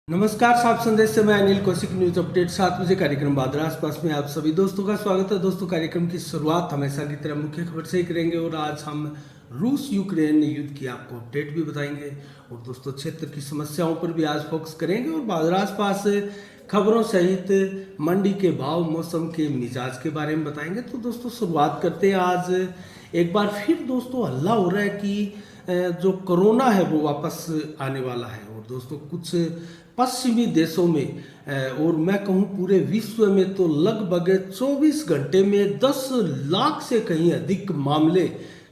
नमस्कार, साफ संदेश से मैं अनिल कौशिक। न्यूज अपडेट 7 बजे कार्यक्रम बादरा आसपास में आप सभी दोस्तों का स्वागत है। दोस्तों, कार्यक्रम की शुरुआत हमेशा की तरह मुख्य खबर से ही करेंगे और आज हम रूस यूक्रेन युद्ध की आपको अपडेट भी बताएंगे और दोस्तों क्षेत्र की समस्याओं पर भी आज फोकस करेंगे और बादरा आसपास खबरों सहित मंडी के भाव, मौसम के मिजाज के बारे में बताएंगे। तो दोस्तों शुरुआत करते हैं। आज एक बार फिर दोस्तों हल्ला हो रहा है कि जो कोरोना है वो वापस आने वाला है और दोस्तों कुछ पश्चिमी देशों में और मैं कहूँ पूरे विश्व में तो लगभग 24 घंटे में 10 लाख से कहीं अधिक मामले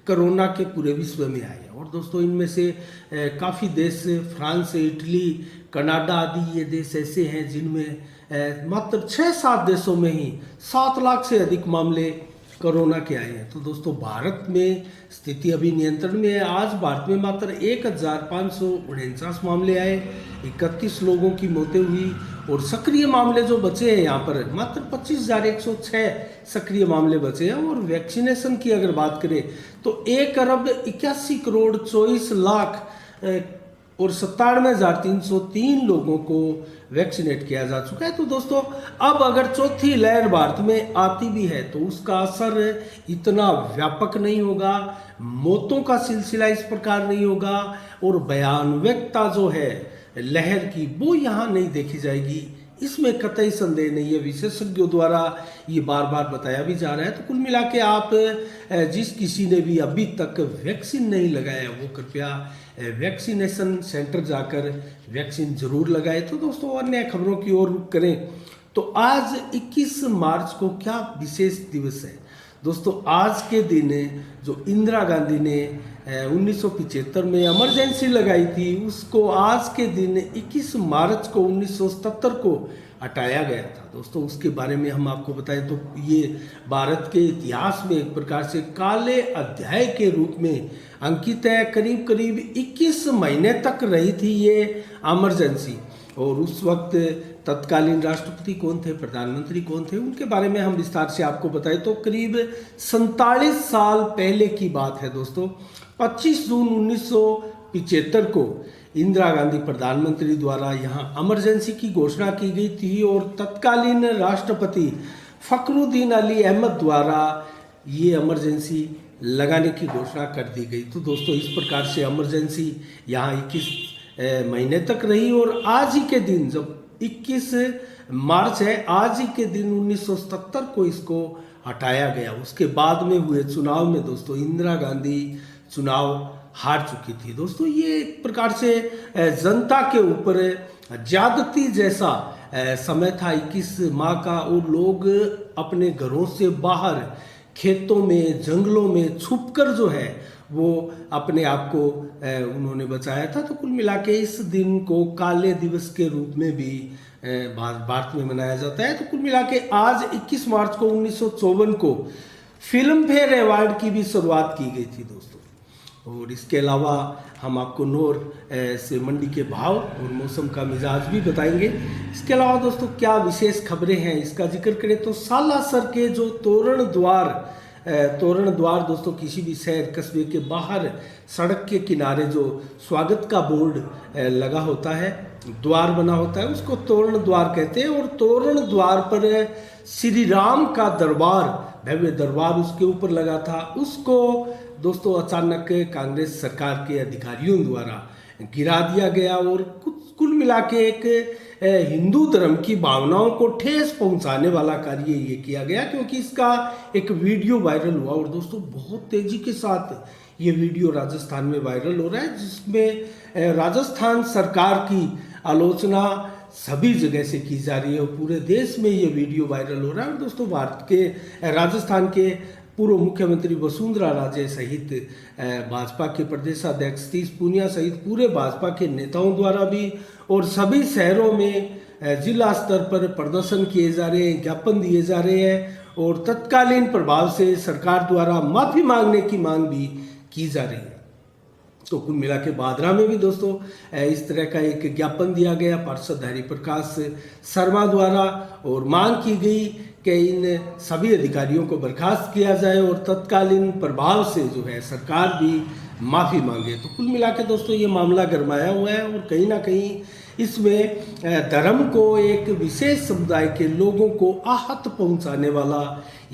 कोरोना के पूरे विश्व में आए और दोस्तों इनमें से काफ़ी देश फ्रांस, इटली, कनाडा आदि ये देश ऐसे हैं जिनमें मात्र 6-7 देशों में ही 7 लाख से अधिक मामले कोरोना के आए हैं। तो दोस्तों भारत में स्थिति अभी नियंत्रण में है। आज भारत में मात्र 1549 मामले आए, 31 लोगों की मौतें हुई और सक्रिय मामले जो बचे हैं यहाँ पर मात्र 25,106 सक्रिय मामले बचे हैं। और वैक्सीनेशन की अगर बात करें तो 1,81,24,00,000 और 97,303 लोगों को वैक्सीनेट किया जा चुका है। तो दोस्तों अब अगर चौथी लहर भारत में आती भी है तो उसका असर इतना व्यापक नहीं होगा, मौतों का सिलसिला इस प्रकार नहीं होगा और भयानकता जो है लहर की वो यहाँ नहीं देखी जाएगी, इसमें कतई संदेह नहीं है। विशेषज्ञों द्वारा ये बार बार बताया भी जा रहा है। तो कुल मिला के आप जिस किसी ने भी अभी तक वैक्सीन नहीं लगाया वो कृपया वैक्सीनेशन सेंटर जाकर वैक्सीन जरूर लगाए। तो दोस्तों अन्य खबरों की ओर रुख करें तो आज 21 मार्च को क्या विशेष दिवस है। दोस्तों आज के दिन जो इंदिरा गांधी ने 1975 में इमरजेंसी लगाई थी उसको आज के दिन 21 मार्च को 1977 को हटाया गया था। दोस्तों उसके बारे में हम आपको बताएं तो ये भारत के इतिहास में एक प्रकार से काले अध्याय के रूप में अंकित है। करीब करीब 21 महीने तक रही थी ये इमरजेंसी और उस वक्त तत्कालीन राष्ट्रपति कौन थे, प्रधानमंत्री कौन थे, उनके बारे में हम विस्तार से आपको बताएं तो करीब 47 साल पहले की बात है। दोस्तों 25 जून 1975 को इंदिरा गांधी प्रधानमंत्री द्वारा यहाँ इमरजेंसी की घोषणा की गई थी और तत्कालीन राष्ट्रपति फखरुद्दीन अली अहमद द्वारा ये इमरजेंसी लगाने की घोषणा कर दी गई। तो दोस्तों इस प्रकार से इमरजेंसी यहाँ 21 महीने तक रही और आज ही के दिन जब 21 मार्च है, आज ही के दिन 1977 को इसको हटाया गया। उसके बाद में हुए चुनाव में दोस्तों इंदिरा गांधी चुनाव हार चुकी थी। दोस्तों ये एक प्रकार से जनता के ऊपर ज्यादती जैसा समय था 21 माह का और लोग अपने घरों से बाहर खेतों में, जंगलों में छुपकर जो है वो अपने आप को उन्होंने बचाया था। तो कुल मिला के इस दिन को काले दिवस के रूप में भी भारत में मनाया जाता है। तो कुल मिला के आज 21 मार्च को 1954 को फिल्म फेयर अवार्ड की भी शुरुआत की गई थी दोस्तों। और इसके अलावा हम आपको नोर से मंडी के भाव और मौसम का मिजाज भी बताएंगे। इसके अलावा दोस्तों क्या विशेष खबरें हैं इसका जिक्र करें तो सालासर के जो तोरण द्वार दोस्तों किसी भी शहर कस्बे के बाहर सड़क के किनारे जो स्वागत का बोर्ड लगा होता है, द्वार बना होता है, उसको तोरण द्वार कहते हैं। और तोरण द्वार पर श्री राम का दरबार, भव्य दरबार उसके ऊपर लगा था, उसको दोस्तों अचानक कांग्रेस सरकार के अधिकारियों द्वारा गिरा दिया गया और कुल मिला के एक हिंदू धर्म की भावनाओं को ठेस पहुंचाने वाला कार्य ये किया गया क्योंकि इसका एक वीडियो वायरल हुआ और दोस्तों बहुत तेजी के साथ ये वीडियो राजस्थान में वायरल हो रहा है जिसमें राजस्थान सरकार की आलोचना सभी जगह से की जा रही है और पूरे देश में ये वीडियो वायरल हो रहा है। और दोस्तों भारत के राजस्थान के पूर्व मुख्यमंत्री वसुंधरा राजे सहित भाजपा के प्रदेशाध्यक्ष सतीश पूनिया सहित पूरे भाजपा के नेताओं द्वारा भी और सभी शहरों में जिला स्तर पर प्रदर्शन किए जा रहे हैं, ज्ञापन दिए जा रहे हैं और तत्कालीन प्रभाव से सरकार द्वारा माफी मांगने की मांग भी की जा रही है। तो कुल मिला के बादरा में भी दोस्तों इस तरह का एक ज्ञापन दिया गया पार्षद हरिप्रकाश शर्मा द्वारा और मांग की गई कि इन सभी अधिकारियों को बर्खास्त किया जाए और तत्कालीन प्रभाव से जो है सरकार भी माफ़ी मांगे। तो कुल मिला के दोस्तों ये मामला गरमाया हुआ है और कहीं ना कहीं इसमें धर्म को एक विशेष समुदाय के लोगों को आहत पहुंचाने वाला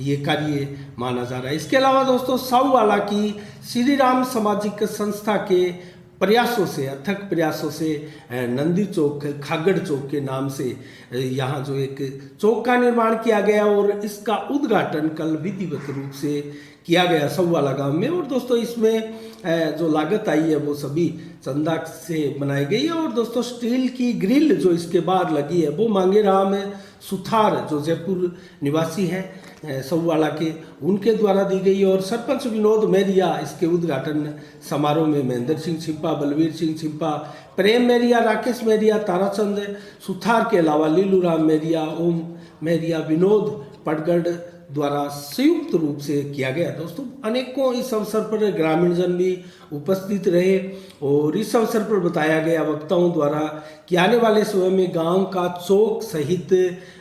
ये कार्य माना जा रहा है। इसके अलावा दोस्तों साऊवाला की श्री राम सामाजिक संस्था के प्रयासों से, अथक प्रयासों से नंदी चौक, खागड़ चौक के नाम से यहाँ जो एक चौक का निर्माण किया गया और इसका उद्घाटन कल विधिवत रूप से किया गया साऊवाला गांव में। और दोस्तों इसमें जो लागत आई है वो सभी चंदा से बनाई गई है। और दोस्तों स्टील की ग्रिल जो इसके बाहर लगी है वो मांगेराम सुथार जो जयपुर निवासी हैं साऊवाला के, उनके द्वारा दी गई। और सरपंच विनोद मेरिया इसके उद्घाटन समारोह में महेंद्र सिंह छिंपा, बलवीर सिंह छिंपा, प्रेम मेरिया, राकेश मेरिया, ताराचंद सुथार के अलावा लीलू राम मेरिया, ओम मेरिया, विनोद पटगढ़ द्वारा संयुक्त रूप से किया गया। दोस्तों अनेकों इस अवसर पर ग्रामीण जन भी उपस्थित रहे और इस अवसर पर बताया गया वक्ताओं द्वारा कि आने वाले समय में गांव का चौक सहित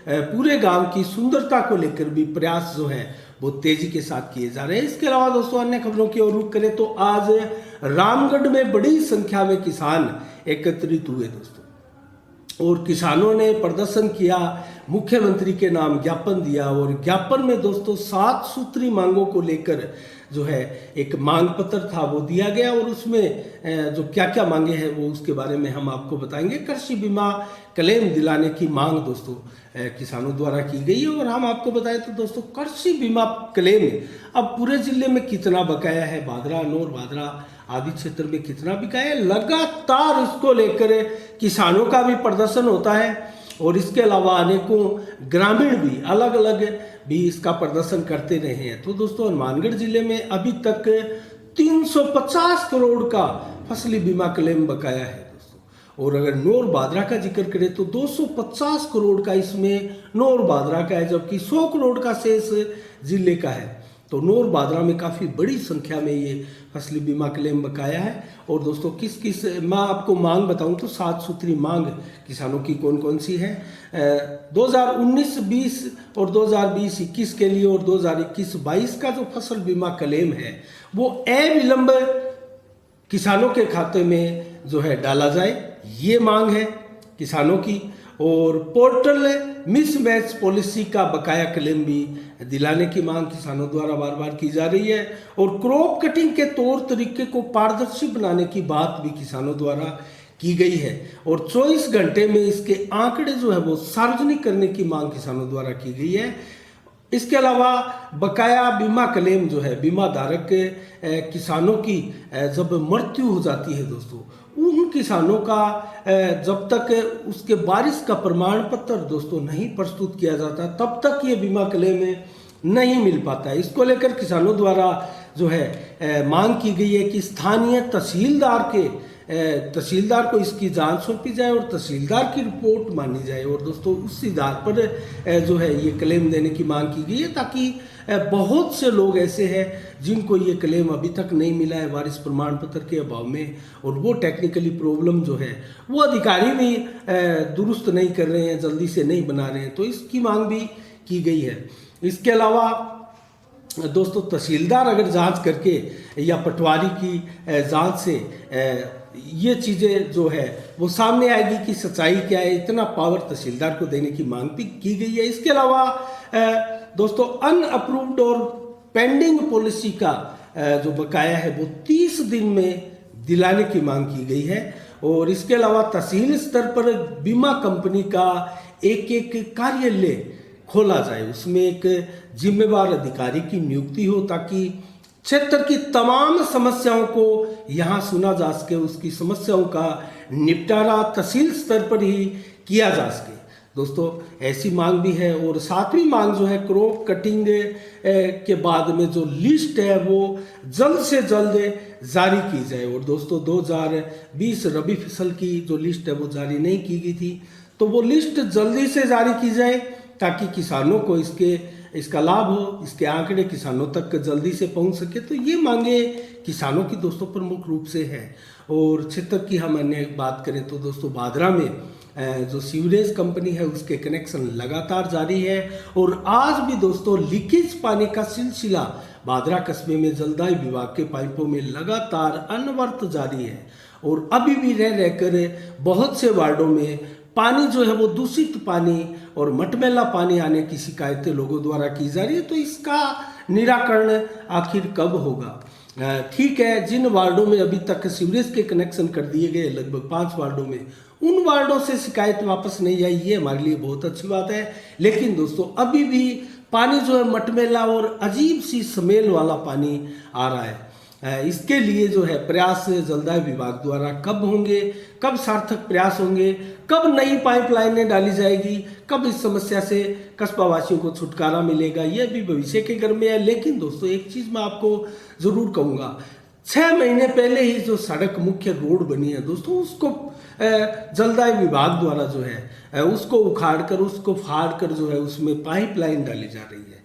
पूरे गांव की सुंदरता को लेकर भी प्रयास जो है वो तेजी के साथ किए जा रहे हैं। इसके अलावा दोस्तों अन्य खबरों की ओर रुख करें तो आज रामगढ़ में बड़ी संख्या में किसान एकत्रित हुए दोस्तों, और किसानों ने प्रदर्शन किया, मुख्यमंत्री के नाम ज्ञापन दिया। और ज्ञापन में दोस्तों 7 सूत्री मांगों को लेकर जो है एक मांग पत्र था वो दिया गया, और उसमें जो क्या क्या मांगे हैं वो उसके बारे में हम आपको बताएंगे। कृषि बीमा क्लेम दिलाने की मांग दोस्तों किसानों द्वारा की गई है। और हम आपको बताएं तो दोस्तों कृषि बीमा क्लेम अब पूरे जिले में कितना बकाया है, भादरा, नौर भादरा आदि क्षेत्र में कितना बकाया है, लगातार इसको लेकर किसानों का भी प्रदर्शन होता है। और इसके अलावा अनेकों ग्रामीण भी अलग अलग भी इसका प्रदर्शन करते रहे हैं। तो दोस्तों हनुमानगढ़ जिले में अभी तक 350 करोड़ का फसली बीमा क्लेम बकाया है दोस्तों। और अगर नौर भादरा का जिक्र करें तो 250 करोड़ का इसमें नौर भादरा का है, जबकि 100 करोड़ का शेष जिले का है। तो नौर भादरा में काफ़ी बड़ी संख्या में ये फसली बीमा क्लेम बकाया है। और दोस्तों किस किस मैं आपको मांग बताऊं तो 7 सूत्री मांग किसानों की कौन कौन सी है। 2019-20 और 2020-21 के लिए और 2021-22 का जो फसल बीमा क्लेम है वो अविलंब किसानों के खाते में जो है डाला जाए, ये मांग है किसानों की। और पोर्टल मिसमैच पॉलिसी का बकाया क्लेम भी दिलाने की मांग किसानों द्वारा बार बार की जा रही है। और क्रॉप कटिंग के तौर तरीके को पारदर्शी बनाने की बात भी किसानों द्वारा की गई है। और 24 घंटे में इसके आंकड़े जो है वो सार्वजनिक करने की मांग किसानों द्वारा की गई है। इसके अलावा बकाया बीमा क्लेम जो है बीमा धारक किसानों की जब मृत्यु हो जाती है दोस्तों, उन किसानों का जब तक उसके वारिस का प्रमाण पत्र दोस्तों नहीं प्रस्तुत किया जाता तब तक ये बीमा क्लेम नहीं मिल पाता है। इसको लेकर किसानों द्वारा जो है मांग की गई है कि स्थानीय तहसीलदार को इसकी जांच सौंपी जाए और तहसीलदार की रिपोर्ट मानी जाए। और दोस्तों उस आधार पर जो है ये क्लेम देने की मांग की गई है, ताकि बहुत से लोग ऐसे हैं जिनको ये क्लेम अभी तक नहीं मिला है वारिस प्रमाण पत्र के अभाव में। और वो टेक्निकली प्रॉब्लम जो है वो अधिकारी भी दुरुस्त नहीं कर रहे हैं, जल्दी से नहीं बना रहे हैं, तो इसकी मांग भी की गई है। इसके अलावा दोस्तों तहसीलदार अगर जांच करके या पटवारी की जांच से ये चीज़ें जो है वो सामने आएगी कि सच्चाई क्या है, इतना पावर तहसीलदार को देने की मांग भी की गई है। इसके अलावा दोस्तों अनअप्रूव्ड और पेंडिंग पॉलिसी का जो बकाया है वो 30 दिन में दिलाने की मांग की गई है। और इसके अलावा तहसील स्तर पर बीमा कंपनी का एक कार्यालय खोला जाए, उसमें एक जिम्मेवार अधिकारी की नियुक्ति हो, ताकि क्षेत्र की तमाम समस्याओं को यहाँ सुना जा सके, उसकी समस्याओं का निपटारा तहसील स्तर पर ही किया जा सके। दोस्तों ऐसी मांग भी है। और 7वीं मांग जो है क्रॉप कटिंग के बाद में जो लिस्ट है वो जल्द से जल्द जारी की जाए। और दोस्तों 2020 रबी फसल की जो लिस्ट है वो जारी नहीं की गई थी, तो वो लिस्ट जल्दी से जारी की जाए ताकि किसानों को इसका लाभ हो, इसके आंकड़े किसानों तक जल्दी से पहुंच सके। तो ये मांगे किसानों की दोस्तों प्रमुख रूप से है। और क्षेत्र की हम अन्य बात करें तो दोस्तों भादरा में जो सीवरेज कंपनी है उसके कनेक्शन लगातार जारी है। और आज भी दोस्तों लीकेज पानी का सिलसिला भादरा कस्बे में जलदाय विभाग के पाइपों में लगातार अनवरत जारी है। और अभी भी रह रहकर बहुत से वार्डों में पानी जो है वो दूषित पानी और मटमैला पानी आने की शिकायतें लोगों द्वारा की जा रही है। तो इसका निराकरण आखिर कब होगा? ठीक है, जिन वार्डों में अभी तक सीवरेज के कनेक्शन कर दिए गए, लगभग 5 वार्डों में, उन वार्डों से शिकायत वापस नहीं आई, ये हमारे लिए बहुत अच्छी बात है। लेकिन दोस्तों अभी भी पानी जो है मटमैला और अजीब सी स्मेल वाला पानी आ रहा है। इसके लिए जो है प्रयास जलदाय विभाग द्वारा कब होंगे, कब सार्थक प्रयास होंगे, कब नई पाइपलाइनें डाली जाएगी, कब इस समस्या से कस्बा वासियों को छुटकारा मिलेगा, यह भी भविष्य के घर में है। लेकिन दोस्तों एक चीज़ मैं आपको ज़रूर कहूँगा, 6 महीने पहले ही जो सड़क मुख्य रोड बनी है दोस्तों, उसको जलदाय विभाग द्वारा जो है उसको उखाड़ कर, उसको फाड़ कर जो है उसमें पाइपलाइन डाली जा रही है।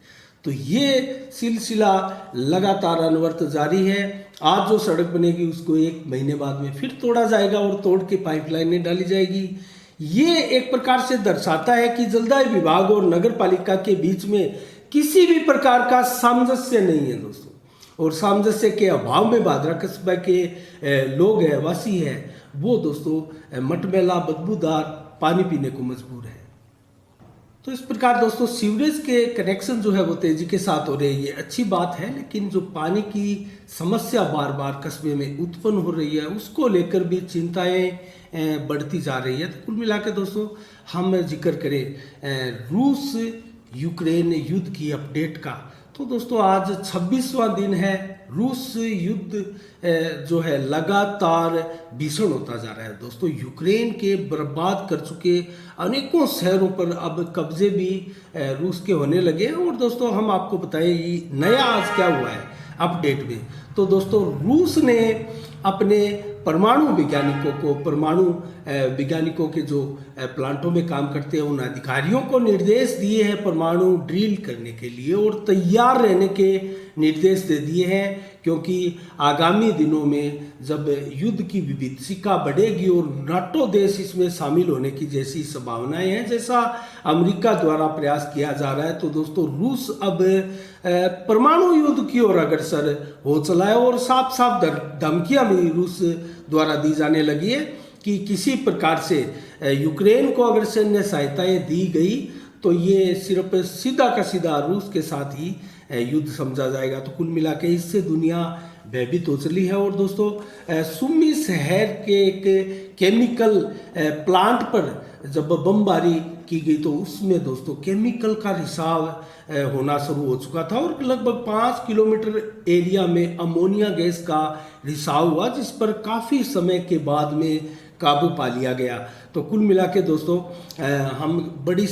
तो ये सिलसिला लगातार अनवरत जारी है। आज जो सड़क बनेगी उसको 1 महीने बाद में फिर तोड़ा जाएगा और तोड़ के पाइपलाइनें डाली जाएगी। ये एक प्रकार से दर्शाता है कि जलदाय विभाग और नगर पालिका के बीच में किसी भी प्रकार का सामंजस्य नहीं है दोस्तों, और सामंजस्य के अभाव में भादरा कस्बा के लोग हैं, वासी हैं, वो दोस्तों मटमैला बदबूदार पानी पीने को मजबूर है। तो इस प्रकार दोस्तों सीवरेज के कनेक्शन जो है वो तेजी के साथ हो रहे हैं, ये अच्छी बात है। लेकिन जो पानी की समस्या बार बार कस्बे में उत्पन्न हो रही है, उसको लेकर भी चिंताएं बढ़ती जा रही है। तो कुल मिला के दोस्तों हम जिक्र करें रूस यूक्रेन युद्ध की अपडेट का, तो दोस्तों आज 26वां दिन है। रूस युद्ध जो है लगातार भीषण होता जा रहा है दोस्तों। यूक्रेन के बर्बाद कर चुके अनेकों शहरों पर अब कब्जे भी रूस के होने लगे हैं। और दोस्तों हम आपको बताएं ये नया आज क्या हुआ है अपडेट में। तो दोस्तों रूस ने अपने परमाणु वैज्ञानिकों के जो प्लांटों में काम करते हैं उन अधिकारियों को निर्देश दिए हैं परमाणु ड्रिल करने के लिए, और तैयार रहने के निर्देश दे दिए हैं। क्योंकि आगामी दिनों में जब युद्ध की विभीषिका बढ़ेगी और नाटो देश इसमें शामिल होने की जैसी संभावनाएं हैं, जैसा अमेरिका द्वारा प्रयास किया जा रहा है, तो दोस्तों रूस अब परमाणु युद्ध की ओर अग्रसर हो चला है। और साफ साफ धमकियां भी रूस द्वारा दी जाने लगी है कि किसी प्रकार से यूक्रेन को अगर सैन्य सहायताएं दी गई तो ये सिर्फ सीधा का सीधा रूस के साथ ही युद्ध समझा जाएगा। तो कुल मिला के इससे दुनिया भयभीत हो चली है। और दोस्तों सुमी शहर के एक केमिकल प्लांट पर जब बमबारी की गई तो उसमें दोस्तों केमिकल का रिसाव होना शुरू हो चुका था, और लगभग 5 किलोमीटर एरिया में अमोनिया गैस का रिसाव हुआ, जिस पर काफ़ी समय के बाद में काबू पा लिया गया। तो कुल मिला के दोस्तों हम बड़ी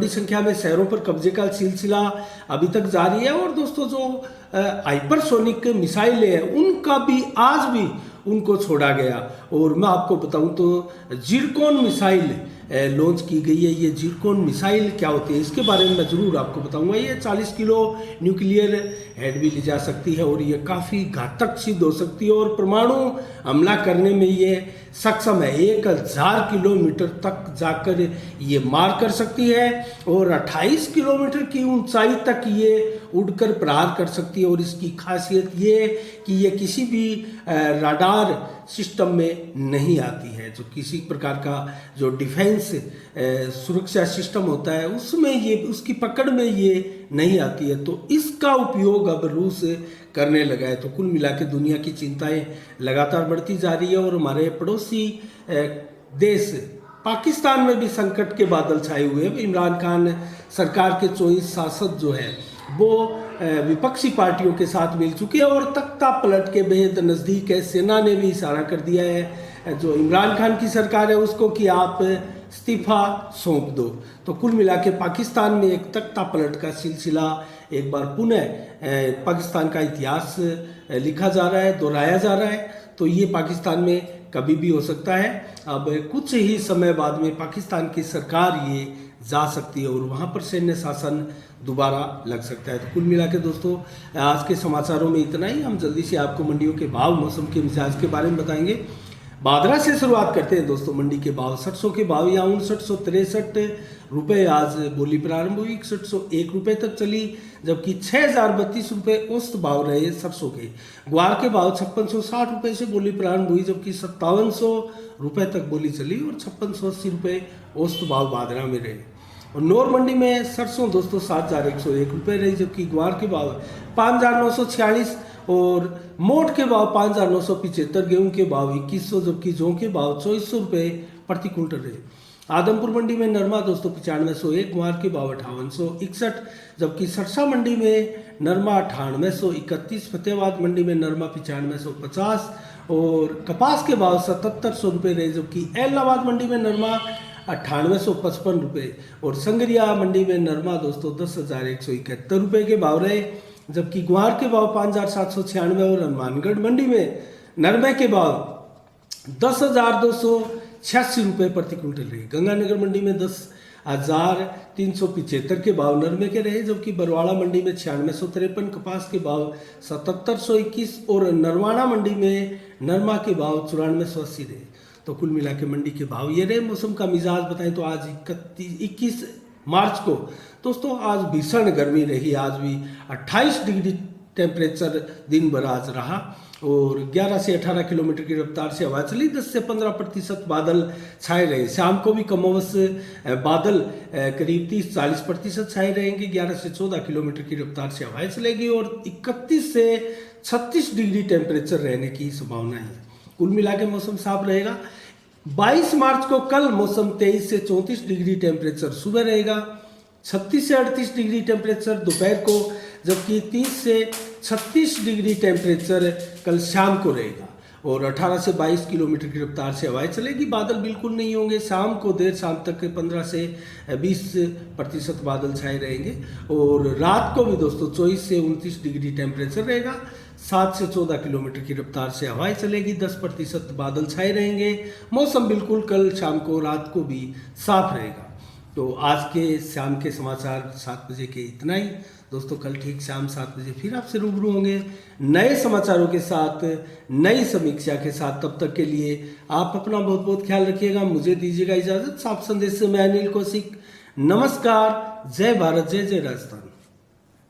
संख्या में शहरों पर कब्जे का सिलसिला अभी तक जारी है। और दोस्तों जो हाइपरसोनिक मिसाइलें हैं उनका भी आज भी उनको छोड़ा गया। और मैं आपको बताऊं तो जिरकॉन मिसाइल लॉन्च की गई है। ये जिरकॉन मिसाइल क्या होती है इसके बारे में मैं ज़रूर आपको बताऊंगा। ये 40 किलो न्यूक्लियर हेड भी ले जा सकती है और ये काफ़ी घातक सिद्ध हो सकती है, और परमाणु हमला करने में ये सक्षम है। 1000 किलोमीटर तक जाकर ये मार कर सकती है और 28 किलोमीटर की ऊंचाई तक ये उड़कर प्रहार कर सकती है। और इसकी खासियत ये कि ये किसी भी राडार सिस्टम में नहीं आती है। जो किसी प्रकार का जो डिफेंस सुरक्षा सिस्टम होता है उसमें ये उसकी पकड़ में ये नहीं आती है। तो इसका उपयोग अब रूस करने लगा है। तो कुल मिला के दुनिया की चिंताएं लगातार बढ़ती जा रही है। और हमारे पड़ोसी देश पाकिस्तान में भी संकट के बादल छाए हुए हैं। इमरान खान सरकार के 24 सांसद जो है वो विपक्षी पार्टियों के साथ मिल चुके हैं और तख्ता पलट के बेहद नज़दीक है। सेना ने भी इशारा कर दिया है जो इमरान खान की सरकार है उसको कि आप इस्तीफा सौंप दो। तो कुल मिला के पाकिस्तान में एक तख्ता पलट का सिलसिला एक बार पुनः पाकिस्तान का इतिहास लिखा जा रहा है, दोहराया जा रहा है। तो ये पाकिस्तान में कभी भी हो सकता है। अब कुछ ही समय बाद में पाकिस्तान की सरकार ये जा सकती है और वहाँ पर सैन्य शासन दोबारा लग सकता है। तो कुल मिला के दोस्तों आज के समाचारों में इतना ही। हम जल्दी से आपको मंडियों के भाव, मौसम के मिजाज के बारे में बताएंगे। बादरा से शुरुआत करते हैं दोस्तों। मंडी के भाव सरसों के भाव या 5963 रुपये आज बोली प्रारंभ हुई, 6101 रुपये तक चली, जबकि 6032 रुपये औसत भाव रहे सरसों के। ग्वार के भाव 5660 रुपये से बोली प्रारंभ हुई, जबकि 5700 रुपये तक बोली चली और 5680 रुपये औसत भाव बादरा में रहे। और नौर मंडी में सरसों दोस्तों 7101 रुपये रही, जबकि ग्वार के भाव 5946 और मोट के भाव 5975, गेहूं के भाव 2100, जबकि जौ के भाव 2400 रुपये प्रति क्विंटल रहे। आदमपुर मंडी में नरमा दोस्तों 9501, ग्वार के भाव 5861, जबकि सरसा मंडी में नरमा 9831, फतेहाबाद मंडी में नरमा 9550 और कपास के भाव 7700 रुपये रहे, जबकि एलनाबाद मंडी में नरमा 9855 रुपये और संगरिया मंडी में नरमा दोस्तों 10,171 रुपये के भाव रहे, जबकि ग्वार के भाव 5796 और हनुमानगढ़ मंडी में नरमे के भाव 10,286 रुपये प्रति क्विंटल रहे। गंगानगर मंडी में 10,375 के भाव नरमे के रहे, जबकि बरवाड़ा मंडी में 9653, कपास के भाव 7721 और नरवाना मंडी में नरमा के भाव 9480 रहे। तो कुल मिला के मंडी के भाव ये रहे। मौसम का मिजाज बताएं तो आज 21 मार्च को दोस्तों आज भीषण गर्मी रही। आज भी 28 डिग्री टेम्परेचर दिन भर आज रहा और 11 से 18 किलोमीटर की रफ्तार से हवा चली। 10 से 15% बादल छाए रहे। शाम को भी कमोबश बादल करीब 30-40% छाए रहेंगे। 11 से 14 किलोमीटर की रफ्तार से हवाएं चलेगी और 31 से 36 डिग्री टेम्परेचर रहने की संभावना है। कुल मिला के मौसम साफ रहेगा। 22 मार्च को कल मौसम 23 से 34 डिग्री टेम्परेचर सुबह रहेगा, 36 से 38 डिग्री टेम्परेचर दोपहर को, जबकि 30 से 36 डिग्री टेम्परेचर कल शाम को रहेगा और 18 से 22 किलोमीटर की रफ्तार से हवाएं चलेगी। बादल बिल्कुल नहीं होंगे। शाम को देर शाम तक 15 से 20% बादल छाए रहेंगे और रात को भी दोस्तों 24 से 29 डिग्री टेम्परेचर रहेगा। 7 से 14 किलोमीटर की रफ्तार से हवाएं चलेगी। 10% बादल छाए रहेंगे। मौसम बिल्कुल कल शाम को रात को भी साफ रहेगा। तो आज के शाम के समाचार 7 बजे के इतना ही दोस्तों। कल ठीक शाम 7 बजे फिर आपसे रूबरू होंगे नए समाचारों के साथ, नई समीक्षा के साथ। तब तक के लिए आप अपना बहुत बहुत ख्याल रखिएगा। मुझे दीजिएगा इजाजत। साफ संदेश से मैं अनिल कौशिक। नमस्कार। जय भारत, जय जय राजस्थान।